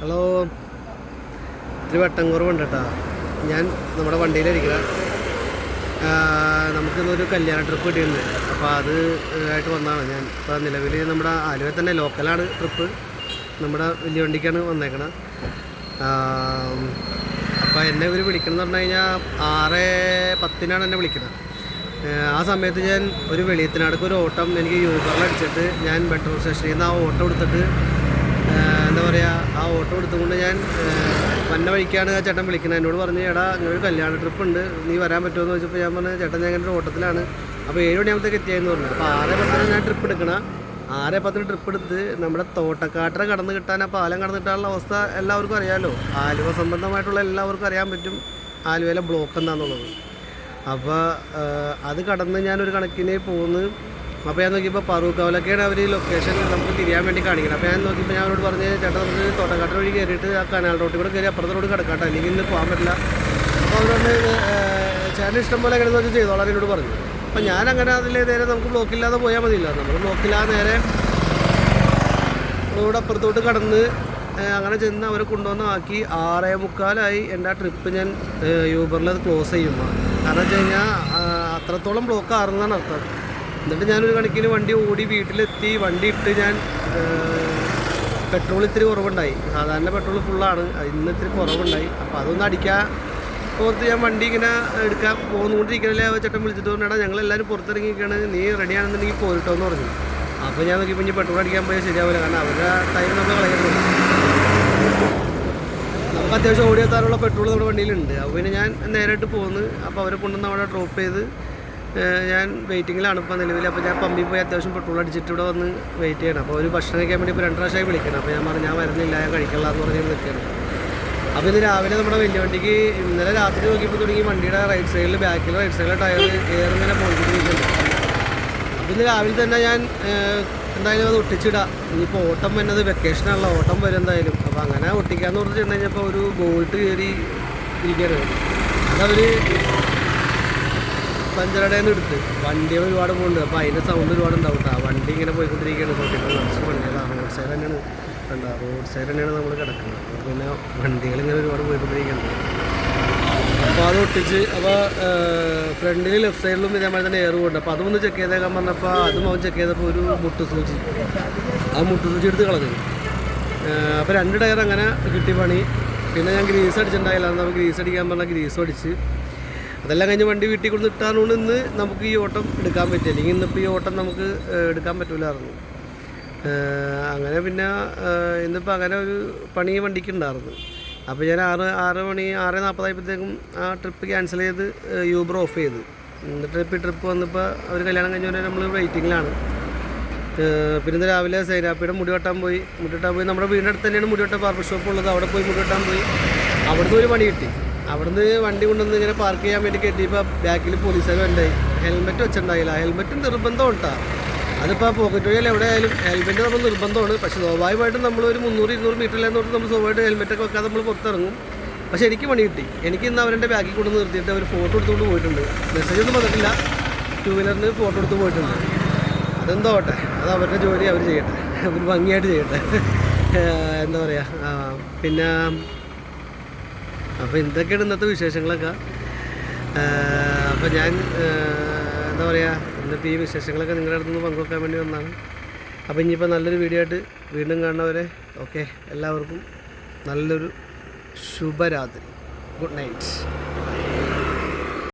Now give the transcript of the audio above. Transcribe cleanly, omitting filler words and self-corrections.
Hello, ഇത്തിരി വട്ടം കുറവുണ്ട് കേട്ടോ. ഞാൻ നമ്മുടെ വണ്ടിയിലിരിക്കുക. നമുക്കിന്നൊരു കല്യാണ ട്രിപ്പ് കിട്ടിയിട്ടുണ്ട്. അപ്പോൾ അത് ആയിട്ട് വന്നതാണ്. ഞാൻ ഇപ്പോൾ നിലവിൽ നമ്മുടെ ആലുവയിൽ തന്നെ ലോക്കലാണ് ട്രിപ്പ്. നമ്മുടെ വലിയ വണ്ടിക്കാണ് വന്നേക്കണം. അപ്പോൾ എന്നെ ഇവർ വിളിക്കണമെന്ന് പറഞ്ഞു കഴിഞ്ഞാൽ 6:10 എന്നെ വിളിക്കുന്നത്. ആ സമയത്ത് ഞാൻ ഒരു വെളിയത്തിനടുക്ക് ഒരു ഓട്ടം എനിക്ക് യൂബറിലടിച്ചിട്ട് ഞാൻ മെട്രോ സ്റ്റേഷനിൽ നിന്ന് ആ ഓട്ടം എടുത്തിട്ട് എന്താ പറയുക, ആ ഓട്ടോ എടുത്തുകൊണ്ട് ഞാൻ വന്ന വഴിക്കാണ് ആ ചേട്ടൻ വിളിക്കുന്നത്. എന്നോട് പറഞ്ഞ്, എടാ ഇങ്ങനെ ഒരു കല്യാണ ട്രിപ്പ് ഉണ്ട്, നീ വരാൻ പറ്റുമോ എന്ന് ചോദിച്ചപ്പോൾ ഞാൻ പറഞ്ഞു, ചേട്ടൻ ഞാൻ ഇങ്ങനെ ഒരു ഓട്ടത്തിലാണ്. അപ്പോൾ 7 മണിയാകുമ്പോഴത്തേക്ക് എത്തിയെന്ന് പറഞ്ഞു. അപ്പോൾ 6:10 ഞാൻ ട്രിപ്പ് എടുക്കണം. 6:10 ട്രിപ്പ് എടുത്ത് നമ്മുടെ തോട്ടക്കാട്ടര കടന്ന് കിട്ടാൻ, ആ പാലം കടന്ന് കിട്ടാനുള്ള അവസ്ഥ എല്ലാവർക്കും അറിയാമല്ലോ. ആലുവ സംബന്ധമായിട്ടുള്ള എല്ലാവർക്കും അറിയാൻ പറ്റും ആലുവയിലെ ബ്ലോക്ക് എന്താണെന്നുള്ളത്. അപ്പോൾ അത് കടന്ന് ഞാനൊരു കണക്കിന് പോകുന്നു. അപ്പോൾ ഞാൻ നോക്കിയപ്പോൾ പറൂക്കാവിലൊക്കെയാണ് അവർ ലൊക്കേഷൻ നമുക്ക് തിരിയാൻ വേണ്ടി കാണിക്കുന്നത്. അപ്പോൾ ഞാൻ നോക്കിയപ്പോൾ ഞാൻ അവരോട് പറഞ്ഞ്, ചേട്ടാ നമുക്ക് തോട്ടക്കാട്ടര വഴി കയറിയിട്ട് ആ കനാൽ റോട്ടിൽ കൂടെ കയറി അപ്പുറത്തെ റോഡ് കിടക്കാട്ടോ, അല്ലെങ്കിൽ ഇന്ന് പോകാൻ പറ്റില്ല. അപ്പോൾ അവരോട് ചേട്ടൻ ഇഷ്ടം പോലെ എങ്ങനെ നോക്കി ചെയ്തോളാം എന്നോട് പറഞ്ഞു. അപ്പോൾ ഞാനങ്ങനെ അതിൽ നേരെ നമുക്ക് ബ്ലോക്കില്ലാതെ പോയാൽ മതിയില്ല. നമ്മൾ ബ്ലോക്കില്ലാതെ നേരെ റോഡ് അപ്പുറത്തോട്ട് കടന്ന് അങ്ങനെ ചെന്ന് അവരെ കൊണ്ടുവന്ന് ആക്കി. 6:45 എൻ്റെ ആ ട്രിപ്പ് ഞാൻ യൂബറിൽ അത് ക്ലോസ് ചെയ്യുമ്പോൾ. കാരണം വെച്ച് കഴിഞ്ഞാൽ അത്രത്തോളം ബ്ലോക്ക് ആറുന്നതാണ് അർത്ഥം. എന്നിട്ട് ഞാനൊരു കണക്കിന് വണ്ടി ഓടി വീട്ടിലെത്തി. വണ്ടി ഇട്ട് ഞാൻ പെട്രോൾ ഇത്തിരി കുറവുണ്ടായി. സാധാരണ പെട്രോൾ ഫുള്ളാണ്, ഇന്ന് ഇത്തിരി കുറവുണ്ടായി. അപ്പോൾ അതൊന്ന് അടിക്കാൻ ഓർത്ത് ഞാൻ വണ്ടി ഇങ്ങനെ എടുക്കാൻ പോന്നുകൊണ്ടിരിക്കണല്ലേ ചേട്ടൻ വിളിച്ചിട്ട് പറഞ്ഞാൽ ഞങ്ങളെല്ലാവരും പുറത്തിറങ്ങിയിരിക്കുകയാണ്, നീ റെഡിയാണെന്നുണ്ടെങ്കിൽ പോയിട്ടോ എന്ന് പറഞ്ഞു. അപ്പോൾ ഞാൻ നോക്കിയപ്പോൾ ഇനി പെട്രോൾ അടിക്കാൻ പോയാൽ ശരിയാവില്ല, കാരണം അവരുടെ ടൈം നമ്മൾ കളയുന്നുണ്ട്. നമുക്ക് അത്യാവശ്യം ഓടിയെത്താനുള്ള പെട്രോൾ നമ്മുടെ വണ്ടിയിലുണ്ട്. അപ്പോൾ പിന്നെ ഞാൻ നേരിട്ട് പോകുന്നു. അപ്പോൾ അവരെ കൊണ്ടുവന്ന് അവിടെ ഡ്രോപ്പ് ചെയ്ത് ഞാൻ വെയിറ്റിങ്ങിലാണ് ഇപ്പോൾ നിലവിൽ. അപ്പോൾ ഞാൻ പമ്പിൽ പോയി അത്യാവശ്യം പെട്രോൾ അടിച്ചിട്ട് ഇവിടെ വന്ന് വെയിറ്റ് ചെയ്യണം. അപ്പോൾ ഒരു ഭക്ഷണം കഴിക്കാൻ വേണ്ടി ഇപ്പോൾ 2 പ്രാവശ്യമായി വിളിക്കണം. അപ്പോൾ ഞാൻ പറഞ്ഞു, ഞാൻ വരുന്നില്ല, ഞാൻ കഴിക്കില്ല എന്ന് പറഞ്ഞ് നിൽക്കുകയാണ്. അപ്പോൾ ഇന്ന് രാവിലെ നമ്മുടെ വലിയ വണ്ടിക്ക് ഇന്നലെ രാത്രി നോക്കിയപ്പോൾ തുടങ്ങി വണ്ടിയുടെ റൈറ്റ് സൈഡിൽ, ബാക്കിൽ റൈറ്റ് സൈഡിലെ ടയർ ഏറിങ്ങനെ പോയിക്കൊണ്ടിരിക്കുന്നുണ്ട്. അപ്പോൾ ഇന്ന് രാവിലെ തന്നെ ഞാൻ എന്തായാലും അത് ഒട്ടിച്ചിടാം. ഇനിയിപ്പോൾ ഓട്ടം വരുന്നത് വെക്കേഷനുള്ള ഓട്ടം വരും എന്തായാലും. അപ്പോൾ അങ്ങനെ ഒട്ടിക്കാമെന്ന് പറഞ്ഞ് ചെന്ന് കഴിഞ്ഞപ്പോൾ ഒരു ബോൾട്ട് കയറി ഇരിക്കുകയാണ്. അതവർ പഞ്ചറടേന്ന് എടുത്ത് വണ്ടി ഒരുപാട് പോകുന്നുണ്ട്. അപ്പോൾ അതിൻ്റെ സൗണ്ട് ഒരുപാട് ഉണ്ടാവും കേട്ടോ. വണ്ടി ഇങ്ങനെ പോയിക്കൊണ്ടിരിക്കുകയാണ്. തോട്ടിപ്പോൾ നിറച്ച് വണ്ടികളാണ്. റോഡ് സൈഡ് തന്നെയാണ് കണ്ടോ, റോഡ് സൈഡ് തന്നെയാണ് നമ്മൾ കിടക്കുന്നത്. അപ്പോൾ പിന്നെ വണ്ടികളിങ്ങനെ ഒരുപാട് പോയിക്കൊണ്ടിരിക്കുന്നുണ്ട്. അപ്പോൾ അത് ഒട്ടിച്ച്, അപ്പോൾ ഫ്രണ്ടിൽ ലെഫ്റ്റ് സൈഡിലും ഇതേമാതിരി തന്നെ എയർ പോകുന്നുണ്ട്. അപ്പോൾ അതൊന്ന് ചെക്ക് ചെയ്തേക്കാൻ പറഞ്ഞപ്പോൾ അതും അവൻ ചെക്ക് ചെയ്തപ്പോൾ ഒരു മുട്ടുസൂചി, ആ മുട്ടുസൂചി എടുത്ത് കളഞ്ഞു. അപ്പോൾ 2 ടയർ അങ്ങനെ കിട്ടി പണി. പിന്നെ ഞാൻ ഗ്രീസ് അടിച്ചിട്ടുണ്ടായില്ല. നമുക്ക് ഗ്രീസ് അടിക്കാൻ പറഞ്ഞാൽ ഗ്രീസും അടിച്ച് അതെല്ലാം കഴിഞ്ഞ് വണ്ടി വീട്ടിൽ കൊണ്ട് ഇട്ടാനുകൊണ്ട് ഇന്ന് നമുക്ക് ഈ ഓട്ടം എടുക്കാൻ പറ്റില്ല. അല്ലെങ്കിൽ ഇന്നിപ്പോൾ ഈ ഓട്ടം നമുക്ക് എടുക്കാൻ പറ്റില്ലായിരുന്നു. അങ്ങനെ പിന്നെ ഇന്നിപ്പോൾ അങ്ങനെ ഒരു പണി വണ്ടിക്ക് ഉണ്ടായിരുന്നു. അപ്പോൾ ഞാൻ 6:40 ആ ട്രിപ്പ് ക്യാൻസൽ ചെയ്ത് യൂബർ ഓഫ് ചെയ്ത്. എന്നിട്ട് ഇപ്പോൾ ഈ ട്രിപ്പ് വന്നപ്പോൾ അവർ കല്യാണം കഴിഞ്ഞ നമ്മൾ വെയിറ്റിങ്ങിലാണ്. പിന്നെ ഇന്ന് രാവിലെ സൈനാപ്പിയുടെ മുടി വെട്ടാൻ പോയി. നമ്മുടെ വീടിൻ്റെ അടുത്ത് തന്നെയാണ് മുടി വെട്ടാൻ ബാർബർ ഷോപ്പ് ഉള്ളത്. അവിടെ പോയി മുടി വെട്ടാൻ പോയി. അവിടുന്ന് ഒരു പണി കിട്ടി. അവിടുന്ന് വണ്ടി കൊണ്ടുവന്ന് ഇങ്ങനെ പാർക്ക് ചെയ്യാൻ വേണ്ടി കയറ്റിയപ്പോൾ ബാക്കിൽ പോലീസുകാർ ഉണ്ടായി. ഹെൽമെറ്റ് വെച്ചിട്ടുണ്ടായില്ല. ഹെൽമെറ്റ് നിർബന്ധം ഉണ്ടാ. അതിപ്പോൾ പോക്കറ്റ് വഴിയല്ല എവിടെ ആയാലും ഹെൽമെറ്റ് നമ്മൾ നിർബന്ധമാണ്. പക്ഷേ സ്വാഭാവികമായിട്ടും നമ്മളൊരു 300-200 മീറ്ററിലെന്ന് പറഞ്ഞിട്ട് നമ്മൾ സ്വാഭാവികമായിട്ട് ഹെൽമെറ്റൊക്കെ വെക്കാതെ നമ്മൾ പുറത്തിറങ്ങും. പക്ഷേ എനിക്ക് പണി കിട്ടി. എനിക്ക് ഇന്ന് അവരുടെ ബാക്കിൽ കൊണ്ടു നിർത്തിയിട്ട് അവർ ഫോട്ടോ എടുത്തുകൊണ്ട് പോയിട്ടുണ്ട്. മെസ്സേജ് ഒന്നും വന്നിട്ടില്ല. 2 വീലറിന് ഫോട്ടോ എടുത്ത് പോയിട്ടുണ്ട്. അതെന്തോ ആവട്ടെ, അത് അവരുടെ ജോലി അവർ ചെയ്യട്ടെ, അവർ ഭംഗിയായിട്ട് ചെയ്യട്ടെ. എന്താ പറയുക. പിന്നെ അപ്പോൾ എന്തൊക്കെയാണ് ഇന്നത്തെ വിശേഷങ്ങളൊക്കെ. അപ്പോൾ ഞാൻ എന്താ പറയുക, ഇന്നിപ്പോൾ ഈ വിശേഷങ്ങളൊക്കെ നിങ്ങളുടെ അടുത്തുനിന്ന് പങ്കുവെക്കാൻ വേണ്ടി വന്നതാണ്. അപ്പോൾ ഇനിയിപ്പോൾ നല്ലൊരു വീഡിയോ ആയിട്ട് വീണ്ടും കാണുന്നവരെ ഓക്കെ, എല്ലാവർക്കും നല്ലൊരു ശുഭരാത്രി. Good night.